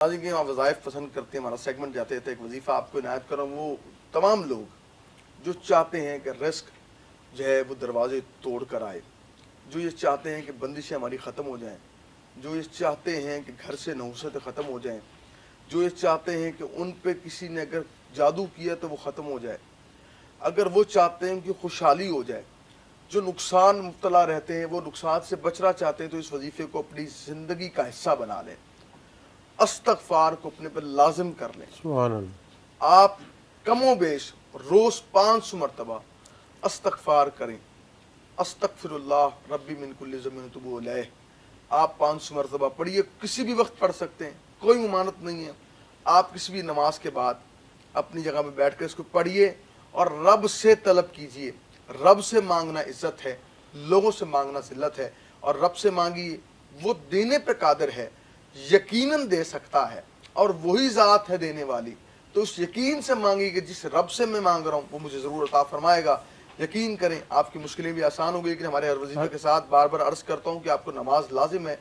کہ آپ وظائف پسند کرتے ہیں، ہمارا سیگمنٹ جاتے تھے، ایک وظیفہ آپ کو عنایت کروں، وہ تمام لوگ جو چاہتے ہیں کہ رزق جو ہے وہ دروازے توڑ کر آئے، جو یہ چاہتے ہیں کہ بندشیں ہماری ختم ہو جائیں، جو یہ چاہتے ہیں کہ گھر سے نحوستیں ختم ہو جائیں، جو یہ چاہتے ہیں کہ ان پہ کسی نے اگر جادو کیا تو وہ ختم ہو جائے، اگر وہ چاہتے ہیں کہ خوشحالی ہو جائے، جو نقصان مبتلا رہتے ہیں وہ نقصان سے بچنا چاہتے ہیں، تو اس وظیفے کو اپنی زندگی کا حصہ بنا لیں، استغفار کو اپنے پر لازم کر لیں۔ سبحان اللہ۔ آپ کم و بیش روز 500 مرتبہ استغفار کریں، استغفر اللہ ربی من کل ذنب واتوب الیہ، آپ 500 مرتبہ پڑھیے، کسی بھی وقت پڑھ سکتے ہیں، کوئی ممانعت نہیں ہے، آپ کسی بھی نماز کے بعد اپنی جگہ میں بیٹھ کر اس کو پڑھیے اور رب سے طلب کیجئے۔ رب سے مانگنا عزت ہے، لوگوں سے مانگنا ذلت ہے، اور رب سے مانگیے، وہ دینے پہ قادر ہے، یقیناً دے سکتا ہے، اور وہی ذات ہے دینے والی، تو اس یقین سے مانگیے کہ جس رب سے میں مانگ رہا ہوں وہ مجھے ضرور عطا فرمائے گا۔ یقین کریں آپ کی مشکلیں بھی آسان ہو گئی، لیکن ہمارے ہر وظیفے کے ساتھ بار بار عرض کرتا ہوں کہ آپ کو نماز لازم ہے،